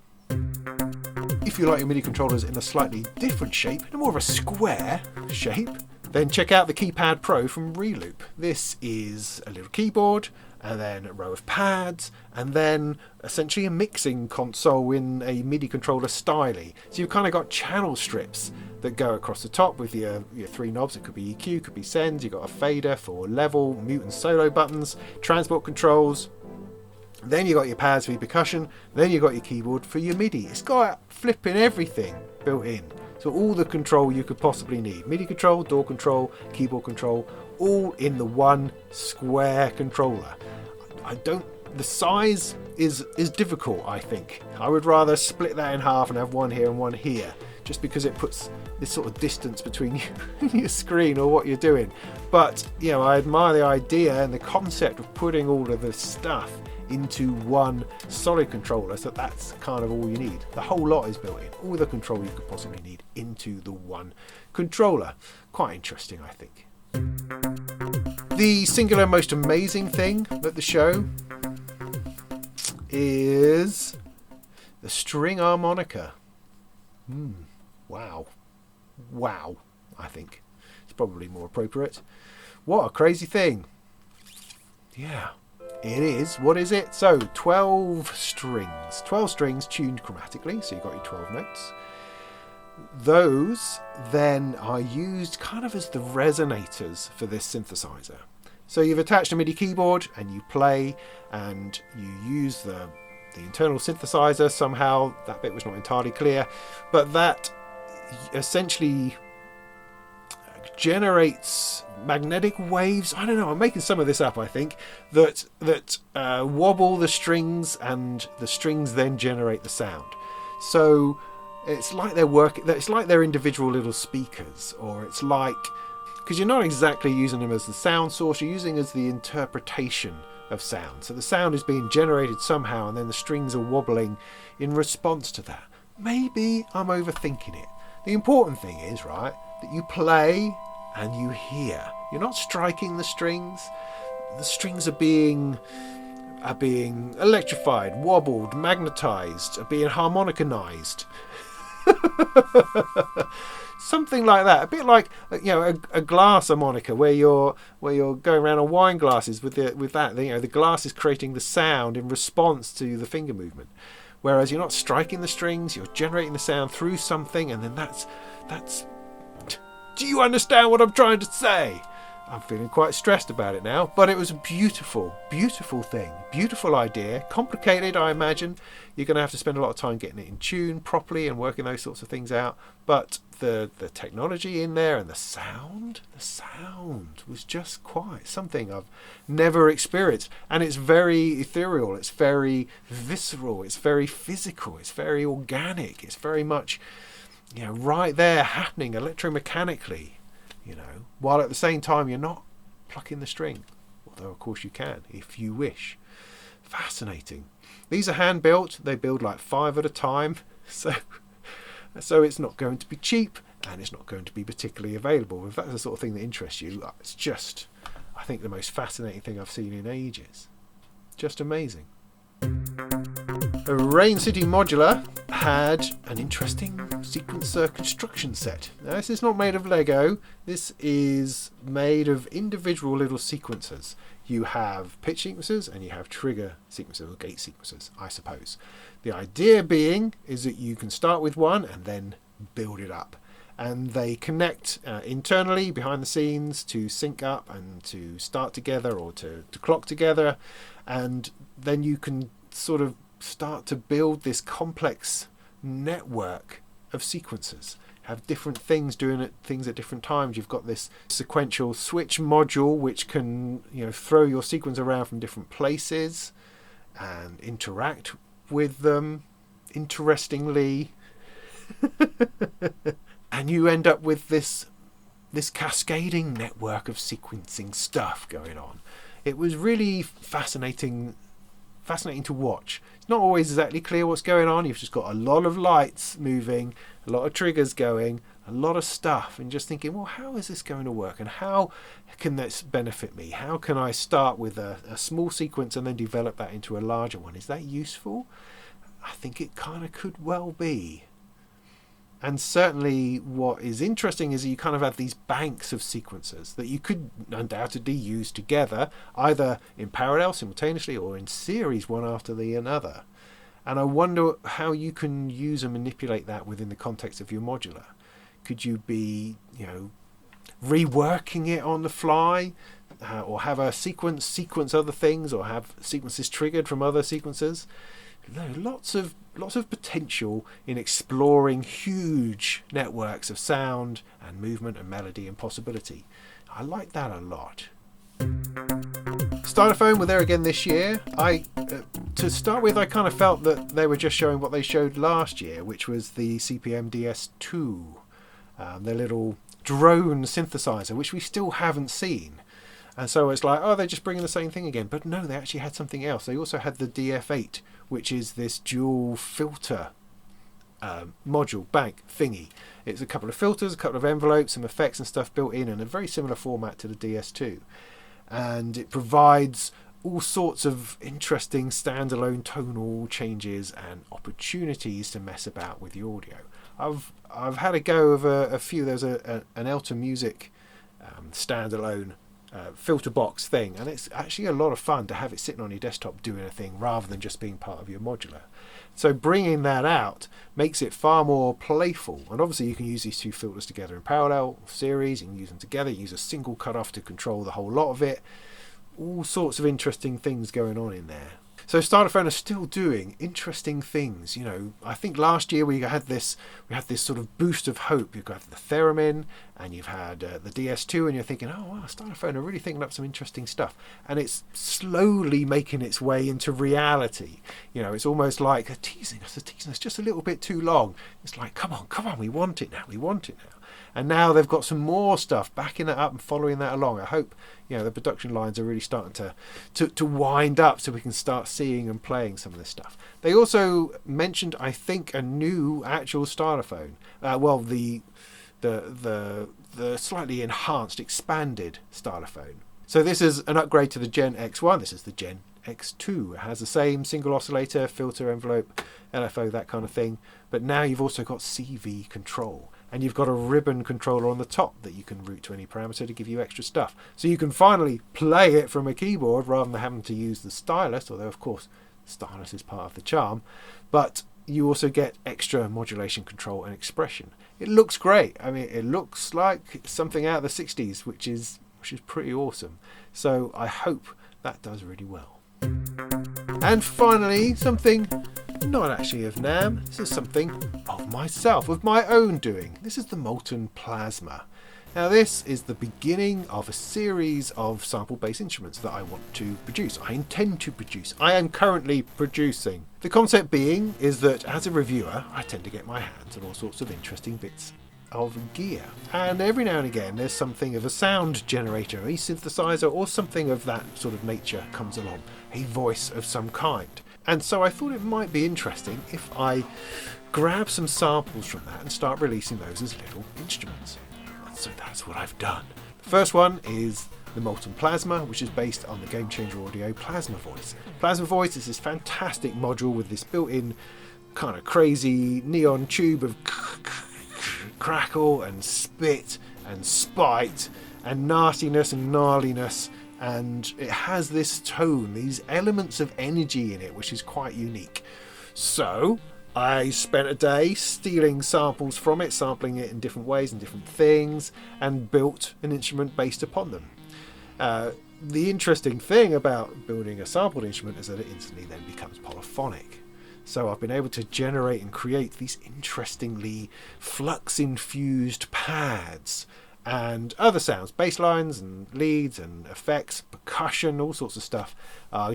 If you like your MIDI controllers in a slightly different shape, in more of a square shape, then check out the KeyPad Pro from Reloop. This is a little keyboard, and then a row of pads, and then essentially a mixing console in a MIDI controller style. So you've kind of got channel strips that go across the top with your 3 knobs. It could be EQ, could be send. You've got a fader for level, mute and solo buttons, transport controls. Then you've got your pads for your percussion. Then you've got your keyboard for your MIDI. It's got flipping everything built in. So all the control you could possibly need. MIDI control, DAW control, keyboard control, all in the one square controller. The size is difficult, I think. I would rather split that in half and have one here and one here, just because it puts this sort of distance between you and your screen or what you're doing. But, you know, I admire the idea and the concept of putting all of this stuff into one solid controller, so that's kind of all you need. The whole lot is built in, all the control you could possibly need into the one controller. Quite interesting, I think. The singular most amazing thing at the show is the string harmonica. Wow, I think it's probably more appropriate. What a crazy thing. Yeah, it is. What is it? So 12 strings tuned chromatically, so you've got your 12 notes. Those then are used kind of as the resonators for this synthesizer. So you've attached a MIDI keyboard and you play and you use the internal synthesizer somehow. That bit was not entirely clear, but that essentially generates magnetic waves. I don't know, I'm making some of this up, I think, that wobble the strings, and the strings then generate the sound. So it's like they're individual little speakers, or it's like, because you're not exactly using them as the sound source, you're using as the interpretation of sound. So the sound is being generated somehow, and then the strings are wobbling in response to that. Maybe I'm overthinking it. The important thing is, right, that you play and you hear. You're not striking the strings. The strings are being electrified, wobbled, magnetized, are being harmonicanized. something like that. A bit like, you know, a glass harmonica where you're going around on wine glasses with that. You know, the glass is creating the sound in response to the finger movement, whereas you're not striking the strings, you're generating the sound through something, and then that's. Do you understand what I'm trying to say? I'm feeling quite stressed about it now, but it was a beautiful, beautiful thing. Beautiful idea. Complicated, I imagine. You're going to have to spend a lot of time getting it in tune properly and working those sorts of things out. But the technology in there and the sound was just quite something I've never experienced. And it's very ethereal. It's very visceral. It's very physical. It's very organic. It's very much, you know, right there happening electromechanically. You know, while at the same time you're not plucking the string, although of course you can if you wish. Fascinating. These are hand built. They build like 5 at a time, so it's not going to be cheap and it's not going to be particularly available. If that's the sort of thing that interests you, it's just, I think, the most fascinating thing I've seen in ages. Just amazing. Rain City Modular had an interesting sequencer construction set. Now, this is not made of Lego. This is made of individual little sequencers. You have pitch sequencers and you have trigger sequencers, or gate sequencers, I suppose. The idea being is that you can start with one and then build it up. And they connect internally, behind the scenes, to sync up and to start together or to clock together. And then you can sort of start to build this complex network of sequencers. Have different things doing things at different times. You've got this sequential switch module which can, you know, throw your sequence around from different places and interact with them interestingly. And you end up with this cascading network of sequencing stuff going on. It was really fascinating to watch. It's not always exactly clear what's going on. You've just got a lot of lights moving, a lot of triggers going, a lot of stuff, and just thinking, well, how is this going to work, and how can this benefit me? How can I start with a small sequence and then develop that into a larger one? Is that useful? I think it kind of could well be. And certainly what is interesting is you kind of have these banks of sequencers that you could undoubtedly use together, either in parallel, simultaneously, or in series, one after the another. And I wonder how you can use and manipulate that within the context of your modular. Could you be, you know, reworking it on the fly, or have a sequence other things, or have sequences triggered from other sequences? Lots of potential in exploring huge networks of sound and movement and melody and possibility. I like that a lot. Stylophone were there again this year. To start with, I kind of felt that they were just showing what they showed last year, which was the CPM DS-2, their little drone synthesizer, which we still haven't seen. And so it's like, oh, they're just bringing the same thing again. But no, they actually had something else. They also had the DF-8, which is this dual filter module bank thingy. It's a couple of filters, a couple of envelopes, some effects and stuff built in a very similar format to the DS2. And it provides all sorts of interesting standalone tonal changes and opportunities to mess about with the audio. I've had a go of a few. There's an Elta Music standalone filter box thing, and it's actually a lot of fun to have it sitting on your desktop doing a thing rather than just being part of your modular. So bringing that out makes it far more playful, and obviously you can use these two filters together in parallel, series, you can use them together, use a single cutoff to control the whole lot of it. All sorts of interesting things going on in there. So Stylophone are still doing interesting things. You know, I think last year we had this sort of boost of hope. You've got the theremin, and you've had the DS2, and you're thinking, oh wow, Stylophone are really thinking up some interesting stuff. And it's slowly making its way into reality. You know, it's almost like teasing us just a little bit too long. It's like, come on, we want it now. And now they've got some more stuff backing that up and following that along. I hope, you know, the production lines are really starting to wind up so we can start seeing and playing some of this stuff. They also mentioned, I think, a new actual Stylophone. Well, the slightly enhanced, expanded Stylophone. So this is an upgrade to the Gen X1. This is the Gen X2. It has the same single oscillator, filter, envelope, LFO, that kind of thing. But now you've also got CV control. and you've got a ribbon controller on the top that you can route to any parameter to give you extra stuff. So you can finally play it from a keyboard rather than having to use the stylus, although of course the stylus is part of the charm, but you also get extra modulation control and expression. It looks great. I mean, it looks like something out of the 60s, which is pretty awesome. So I hope that does really well. And finally, something not actually of NAMM, this is something of myself, of my own doing. This is the Molten Plasma. Now this is the beginning of a series of sample-based instruments that I want to produce. I intend to produce. I am currently producing. The concept being is that as a reviewer, I tend to get my hands on all sorts of interesting bits of gear. And every now and again there's something of a sound generator, a synthesizer, or something of that sort of nature comes along. A voice of some kind. And so I thought it might be interesting if I grab some samples from that and start releasing those as little instruments. So that's what I've done. The first one is the Molten Plasma, which is based on the Game Changer Audio Plasma Voice. Plasma Voice is this fantastic module with this built-in kind of crazy neon tube of crackle and spit and spite and nastiness and gnarliness, and it has this tone, these elements of energy in it, which is quite unique. So I spent a day stealing samples from it, sampling it in different ways and different things, and built an instrument based upon them. The interesting thing about building a sampled instrument is that it instantly then becomes polyphonic. So I've been able to generate and create these interestingly flux-infused pads and other sounds, bass lines and leads and effects, percussion, all sorts of stuff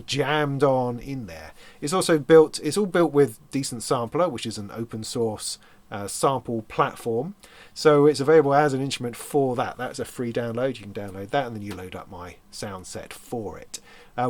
jammed on in there. It's also built, it's all built with Decent Sampler, which is an open source sample platform. So it's available as an instrument for that. That's a free download. You can download that and then you load up my sound set for it.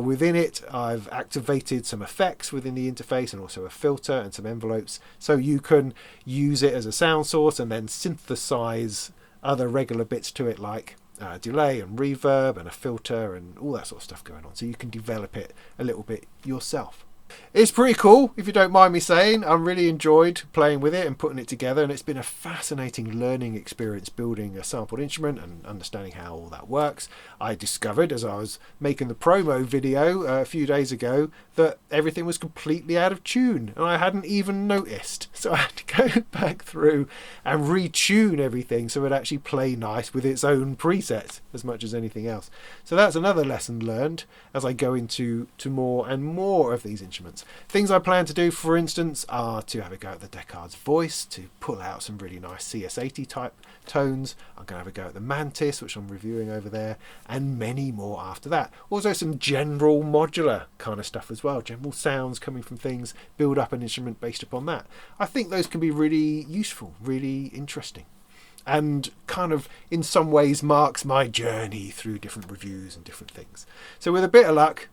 Within it, I've activated some effects within the interface and also a filter and some envelopes. So you can use it as a sound source and then synthesize other regular bits to it, like delay and reverb and a filter and all that sort of stuff going on. So you can develop it a little bit yourself. It's pretty cool, if you don't mind me saying. I really enjoyed playing with it and putting it together, and it's been a fascinating learning experience building a sampled instrument and understanding how all that works. I discovered as I was making the promo video a few days ago that everything was completely out of tune, and I hadn't even noticed. So I had to go back through and retune everything so it actually play nice with its own presets as much as anything else. So that's another lesson learned as I go into more and more of these instruments. Things I plan to do, for instance, are to have a go at the Deckard's voice to pull out some really nice CS80 type tones. I'm going to have a go at the Mantis, which I'm reviewing over there, and many more after that. Also some general modular kind of stuff as well, general sounds coming from things, build up an instrument based upon that. I think those can be really useful, really interesting, and kind of in some ways marks my journey through different reviews and different things. So with a bit of luck,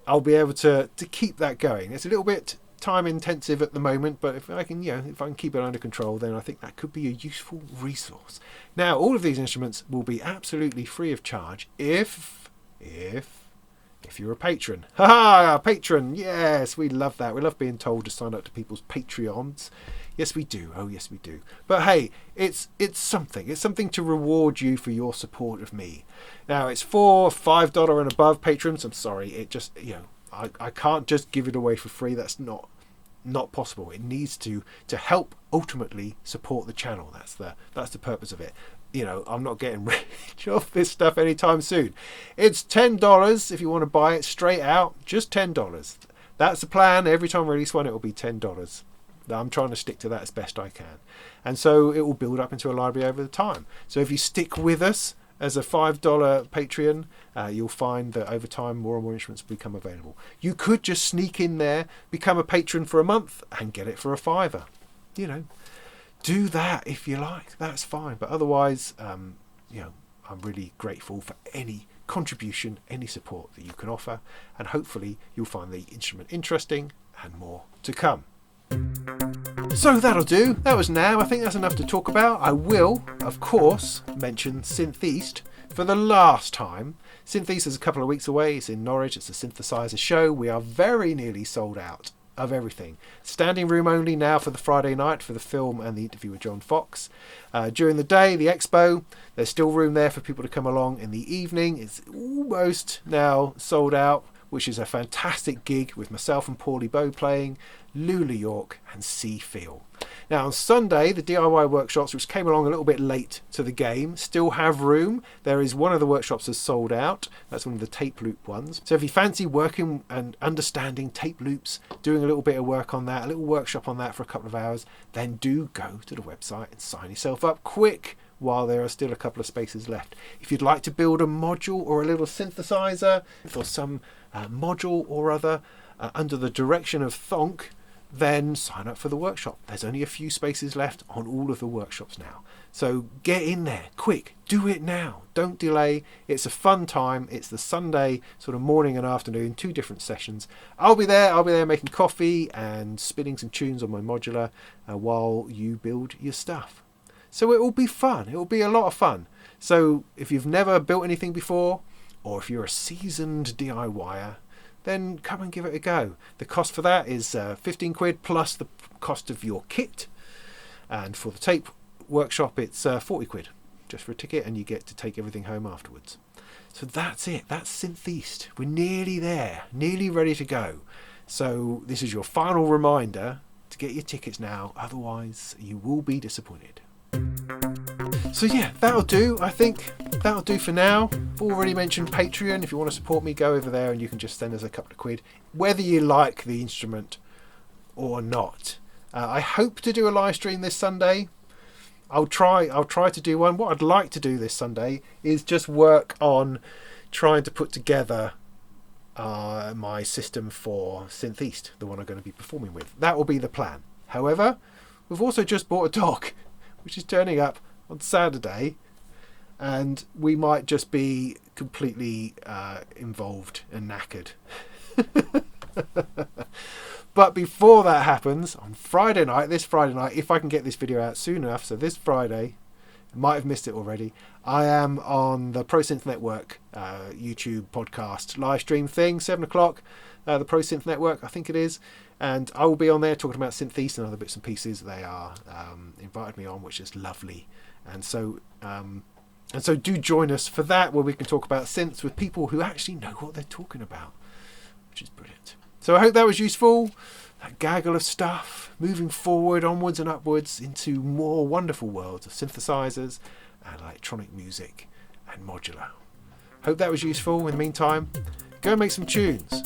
I'll be able to keep that going. It's a little bit time intensive at the moment, but if I can keep it under control, then I think that could be a useful resource. Now, all of these instruments will be absolutely free of charge if you're a patron. Haha, patron! Yes, we love that. We love being told to sign up to people's Patreons. Yes, we do. Oh, yes, we do. But hey, it's something. It's something to reward you for your support of me. Now, it's for $5 and above patrons. I'm sorry, it just, I can't just give it away for free. That's not possible. It needs to help ultimately support the channel. That's the purpose of it. I'm not getting rich off this stuff anytime soon. It's $10 if you want to buy it straight out. Just $10. That's the plan. Every time I release one, it will be $10. I'm trying to stick to that as best I can. And so it will build up into a library over the time. So if you stick with us as a $5 Patreon, you'll find that over time more and more instruments will become available. You could just sneak in there, become a patron for a month and get it for a $5. Do that if you like. That's fine. But otherwise, I'm really grateful for any contribution, any support that you can offer. And hopefully you'll find the instrument interesting and more to come. So that'll do. That was NAMM. I think that's enough to talk about. I will, of course, mention Synth East for the last time. Synth East is a couple of weeks away. It's in Norwich. It's a synthesizer show. We are very nearly sold out of everything. Standing room only now for the Friday night for the film and the interview with John Fox. During the day, the expo, there's still room there for people to come along in the evening. It's almost now sold out, which is a fantastic gig with myself and Paulie Bow playing, Lula York and Sea Feel. Now on Sunday, the DIY workshops, which came along a little bit late to the game, still have room. There is one of the workshops that's sold out. That's one of the tape loop ones. So if you fancy working and understanding tape loops, doing a little bit of work on that, a little workshop on that for a couple of hours, then do go to the website and sign yourself up quick while there are still a couple of spaces left. If you'd like to build a module or a little synthesizer for some module or other under the direction of Thonk, then sign up for the workshop. There's only a few spaces left on all of the workshops now. So get in there, quick, do it now. Don't delay. It's a fun time. It's the Sunday sort of morning and afternoon, 2 different sessions. I'll be there making coffee and spinning some tunes on my modular while you build your stuff. So it will be fun. It will be a lot of fun. So if you've never built anything before, or if you're a seasoned DIYer, then come and give it a go. The cost for that is 15 quid plus the cost of your kit. And for the tape workshop, it's 40 quid just for a ticket, and you get to take everything home afterwards. So that's it. That's Synth East. We're nearly there, nearly ready to go. So this is your final reminder to get your tickets now, otherwise you will be disappointed. So yeah, that'll do. I think that'll do for now. I've already mentioned Patreon. If you want to support me, go over there and you can just send us a couple of quid, whether you like the instrument or not. I hope to do a live stream this Sunday. I'll try to do one. What I'd like to do this Sunday is just work on trying to put together my system for Synth East, the one I'm going to be performing with. That will be the plan. However, we've also just bought a dog, which is turning up on Saturday, and we might just be completely involved and knackered. But before that happens, on Friday night, this Friday night, if I can get this video out soon enough, so this Friday, I might have missed it already, I am on the Pro Synth Network YouTube podcast live stream thing, 7 o'clock, the Pro Synth Network, I think it is, and I will be on there talking about Synth East and other bits and pieces. They are invited me on, which is lovely. And so do join us for that, where we can talk about synths with people who actually know what they're talking about, which is brilliant. So I hope that was useful. That gaggle of stuff, moving forward, onwards and upwards into more wonderful worlds of synthesizers and electronic music and modular. Hope that was useful. In the meantime, go and make some tunes.